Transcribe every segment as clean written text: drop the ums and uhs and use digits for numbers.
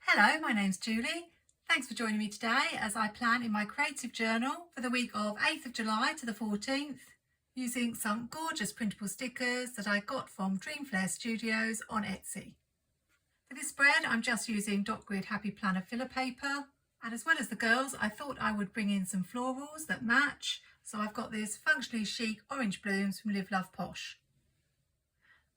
Hello, my name's Julie. Thanks for joining me today as I plan in my creative journal for the week of 8th of July to the 14th using some gorgeous printable stickers that I got from Dreamflare Studios on Etsy. For this spread I'm just using dot grid Happy Planner filler paper, and as well as the girls I thought I would bring in some florals that match, so I've got this functionally chic orange blooms from Live Love Posh.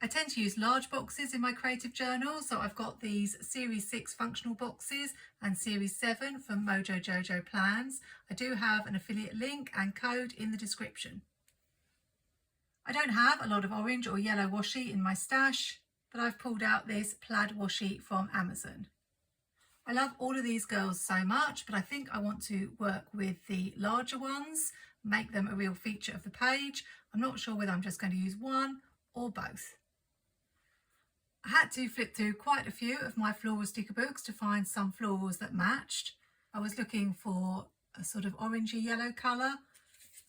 I tend to use large boxes in my creative journal, so I've got these Series 6 functional boxes and Series 7 from MojoJojoPlans. I do have an affiliate link and code in the description. I don't have a lot of orange or yellow washi in my stash, but I've pulled out this plaid washi from Amazon. I love all of these girls so much, but I think I want to work with the larger ones, make them a real feature of the page. I'm not sure whether I'm just going to use one or both. I had to flip through quite a few of my floral sticker books to find some florals that matched. I was looking for a sort of orangey yellow colour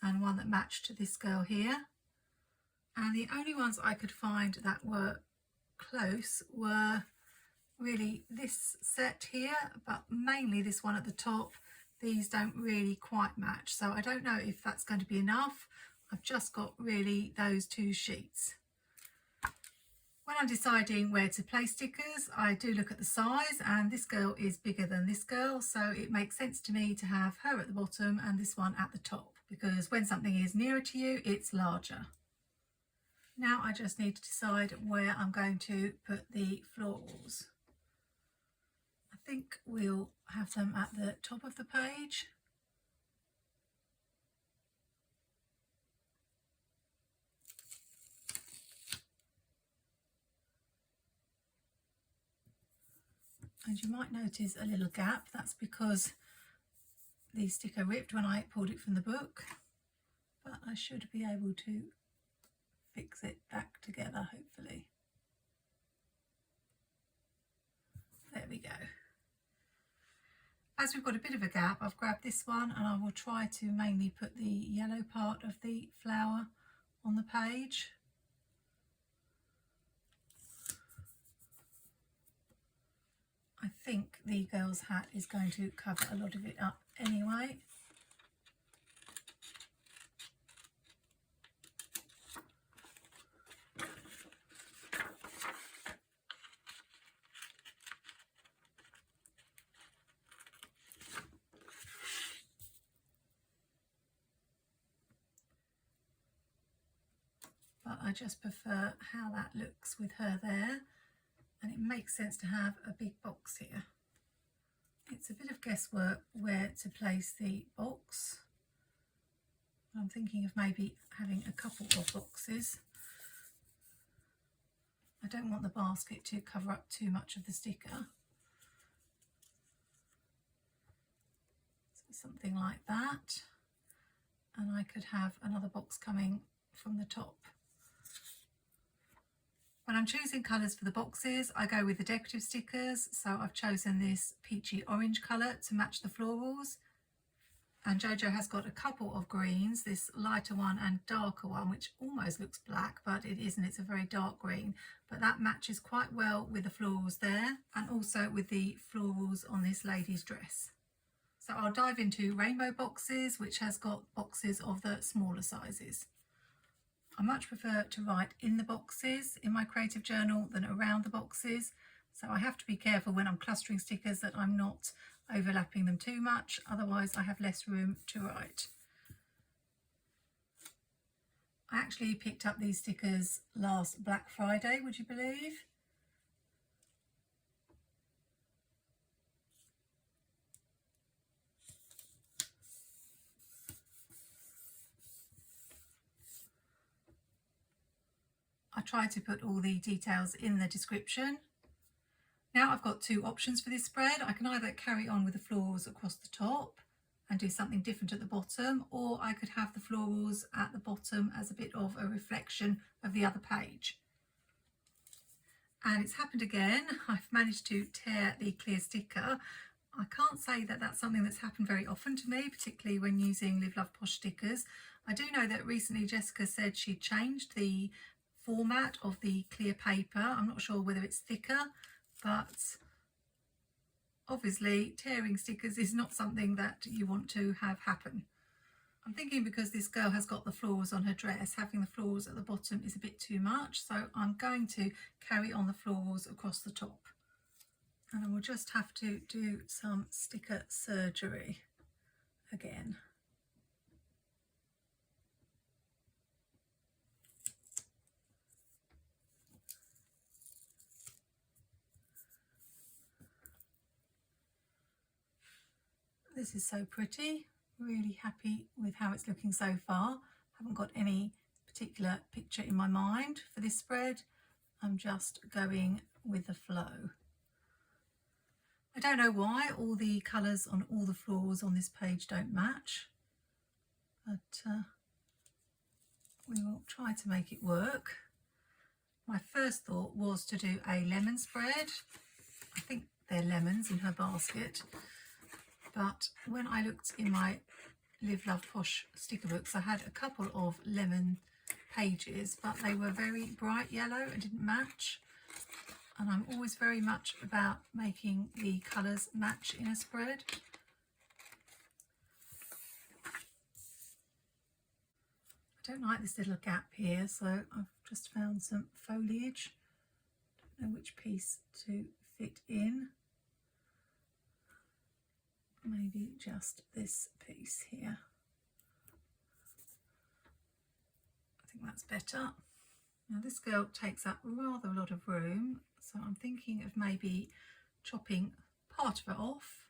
and one that matched this girl here. And the only ones I could find that were close were really this set here, but mainly this one at the top. These don't really quite match, so I don't know if that's going to be enough. I've just got really those two sheets. When I'm deciding where to place stickers, I do look at the size, and this girl is bigger than this girl, so it makes sense to me to have her at the bottom and this one at the top, because when something is nearer to you, it's larger. Now I just need to decide where I'm going to put the florals. I think we'll have them at the top of the page. And you might notice a little gap. That's because the sticker ripped when I pulled it from the book, but I should be able to fix it back together, hopefully. There we go. As we've got a bit of a gap, I've grabbed this one and I will try to mainly put the yellow part of the flower on the page. I think the girl's hat is going to cover a lot of it up anyway. But I just prefer how that looks with her there. And it makes sense to have a big box here. It's a bit of guesswork where to place the box. I'm thinking of maybe having a couple of boxes. I don't want the basket to cover up too much of the sticker. So something like that. And I could have another box coming from the top. When I'm choosing colours for the boxes, I go with the decorative stickers, so I've chosen this peachy orange colour to match the florals. And Jojo has got a couple of greens, this lighter one and darker one, which almost looks black, but it isn't, it's a very dark green. But that matches quite well with the florals there, and also with the florals on this lady's dress. So I'll dive into rainbow boxes, which has got boxes of the smaller sizes. I much prefer to write in the boxes in my creative journal than around the boxes, so I have to be careful when I'm clustering stickers that I'm not overlapping them too much, otherwise I have less room to write. I actually picked up these stickers last Black Friday, would you believe? I try to put all the details in the description. Now I've got two options for this spread. I can either carry on with the florals across the top and do something different at the bottom, or I could have the florals at the bottom as a bit of a reflection of the other page. And it's happened again. I've managed to tear the clear sticker. I can't say that that's something that's happened very often to me, particularly when using Live Love Posh stickers. I do know that recently Jessica said she changed the format of the clear paper. I'm not sure whether it's thicker, but obviously tearing stickers is not something that you want to have happen. I'm thinking because this girl has got the florals on her dress, having the florals at the bottom is a bit too much, so I'm going to carry on the florals across the top. And I will just have to do some sticker surgery again. This is so pretty. Really happy with how it's looking so far. Haven't got any particular picture in my mind for this spread. I'm just going with the flow. I don't know why all the colours on all the florals on this page don't match, but we will try to make it work. My first thought was to do a lemon spread. I think they're lemons in her basket, but when I looked in my Live Love Posh sticker books, I had a couple of lemon pages, but they were very bright yellow and didn't match. And I'm always very much about making the colours match in a spread. I don't like this little gap here, so I've just found some foliage. Don't know which piece to fit in. Maybe just this piece here. I think that's better. Now this girl takes up rather a lot of room, so I'm thinking of maybe chopping part of it off.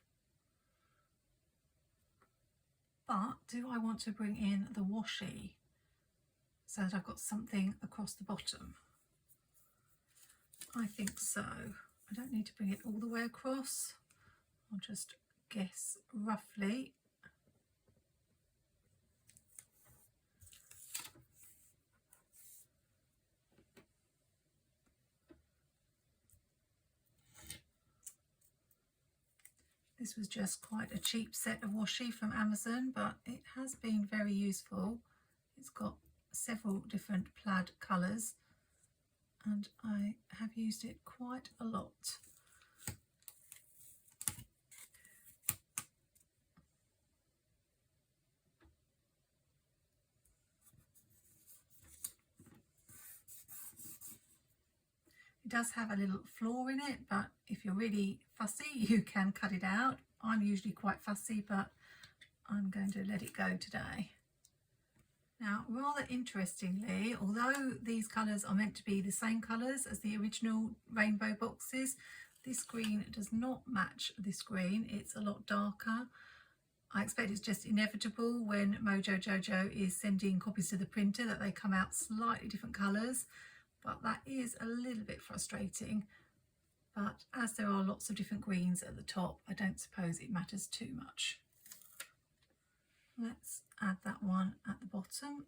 But do I want to bring in the washi so that I've got something across the bottom? I think so. I don't need to bring it all the way across. I'll just guess roughly. This was just quite a cheap set of washi from Amazon, but it has been very useful. It's got several different plaid colours and I have used it quite a lot. It does have a little flaw in it, but if you're really fussy, you can cut it out. I'm usually quite fussy, but I'm going to let it go today. Now, rather interestingly, although these colours are meant to be the same colours as the original rainbow boxes, this green does not match this green. It's a lot darker. I expect it's just inevitable when MojoJojo is sending copies to the printer that they come out slightly different colours. But that is a little bit frustrating. But as there are lots of different greens at the top, I don't suppose it matters too much. Let's add that one at the bottom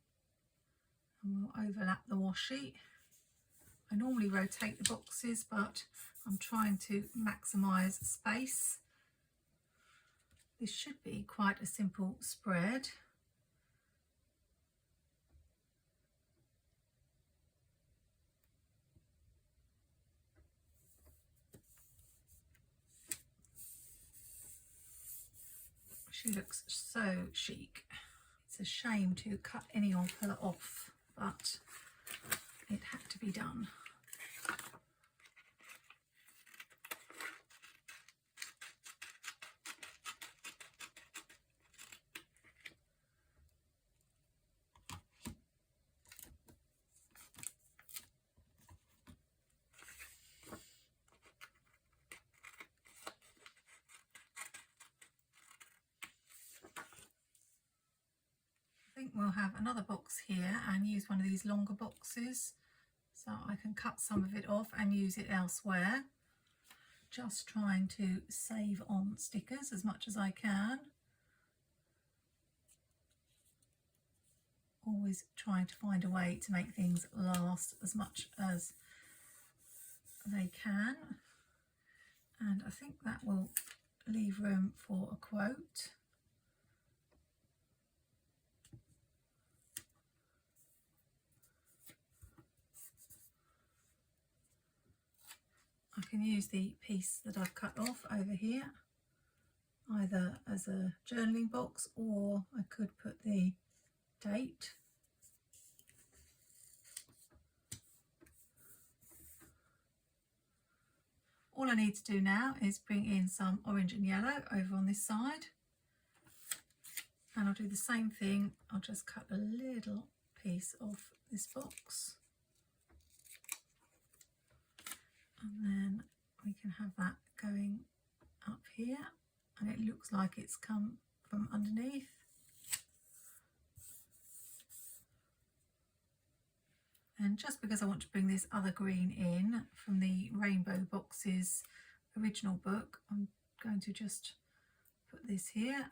and we'll overlap the washi. I normally rotate the boxes, but I'm trying to maximise space. This should be quite a simple spread. She looks so chic. It's a shame to cut any of her off, but it had to be done. I think we'll have another box here and use one of these longer boxes so I can cut some of it off and use it elsewhere. Just trying to save on stickers as much as I can. Always trying to find a way to make things last as much as they can. And I think that will leave room for a quote. I can use the piece that I've cut off over here either as a journaling box, or I could put the date. All I need to do now is bring in some orange and yellow over on this side, and I'll do the same thing. I'll just cut a little piece off this box, and then we can have that going up here, and it looks like it's come from underneath. And just because I want to bring this other green in from the Rainbow Boxes original book, I'm going to just put this here.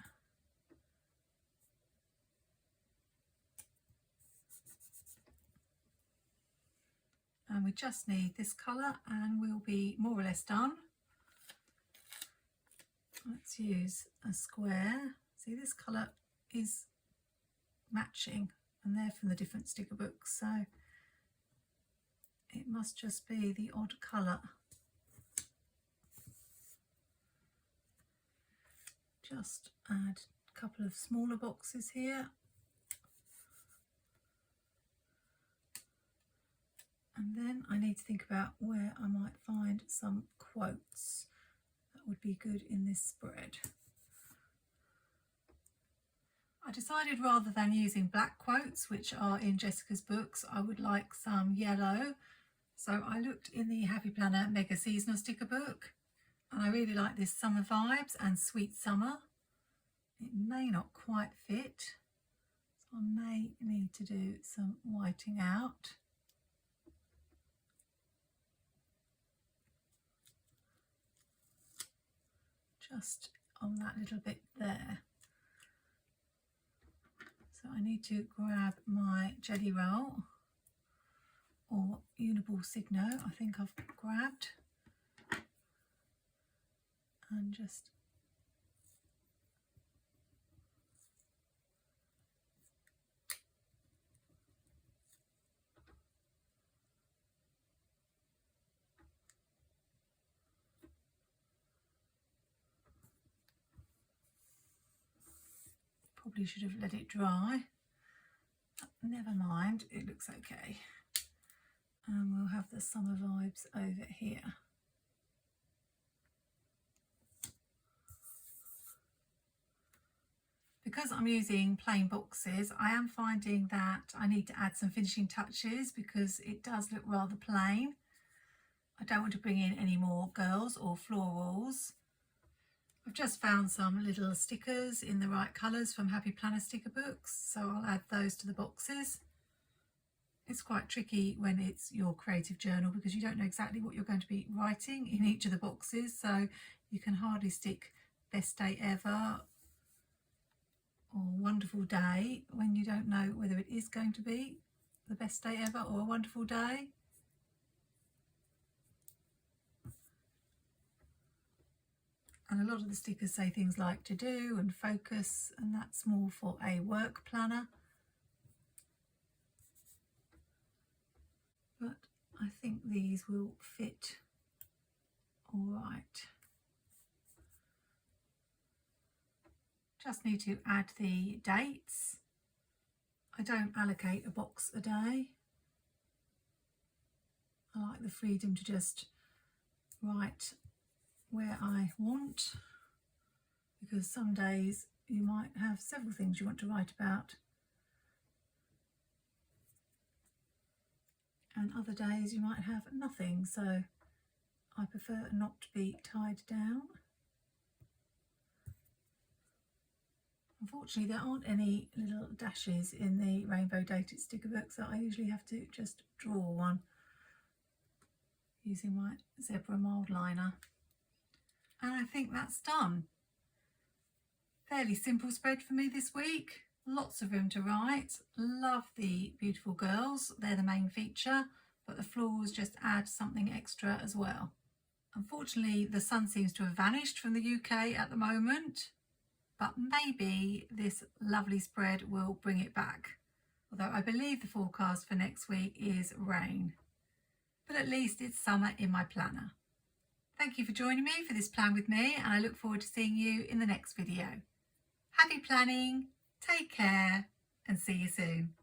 And we just need this colour and we'll be more or less done. Let's use a square. See, this colour is matching and they're from the different sticker books, so it must just be the odd colour. Just add a couple of smaller boxes here. And then I need to think about where I might find some quotes that would be good in this spread. I decided rather than using black quotes, which are in Jessica's books, I would like some yellow. So I looked in the Happy Planner Mega Seasonal sticker book, and I really like this Summer Vibes and Sweet Summer. It may not quite fit, so I may need to do some whiting out. Just on that little bit there. So I need to grab my jelly roll, or Uniball Signo, I think I've grabbed, and just probably should have let it dry. Never mind, it looks okay. And we'll have the Summer Vibes over here. Because I'm using plain boxes, I am finding that I need to add some finishing touches because it does look rather plain. I don't want to bring in any more girls or florals. I've just found some little stickers in the right colours from Happy Planner sticker books, so I'll add those to the boxes. It's quite tricky when it's your creative journal because you don't know exactly what you're going to be writing in each of the boxes, so you can hardly stick best day ever or wonderful day when you don't know whether it is going to be the best day ever or a wonderful day. And a lot of the stickers say things like to do and focus, and that's more for a work planner. But I think these will fit all right. Just need to add the dates. I don't allocate a box a day. I like the freedom to just write where I want, because some days you might have several things you want to write about, and other days you might have nothing, so I prefer not to be tied down. Unfortunately, there aren't any little dashes in the rainbow dated sticker book, so I usually have to just draw one using my zebra mould liner. And I think that's done. Fairly simple spread for me this week. Lots of room to write. Love the beautiful girls. They're the main feature, but the florals just add something extra as well. Unfortunately, the sun seems to have vanished from the UK at the moment, but maybe this lovely spread will bring it back. Although I believe the forecast for next week is rain. But at least it's summer in my planner. Thank you for joining me for this plan with me, and I look forward to seeing you in the next video. Happy planning, take care, and see you soon.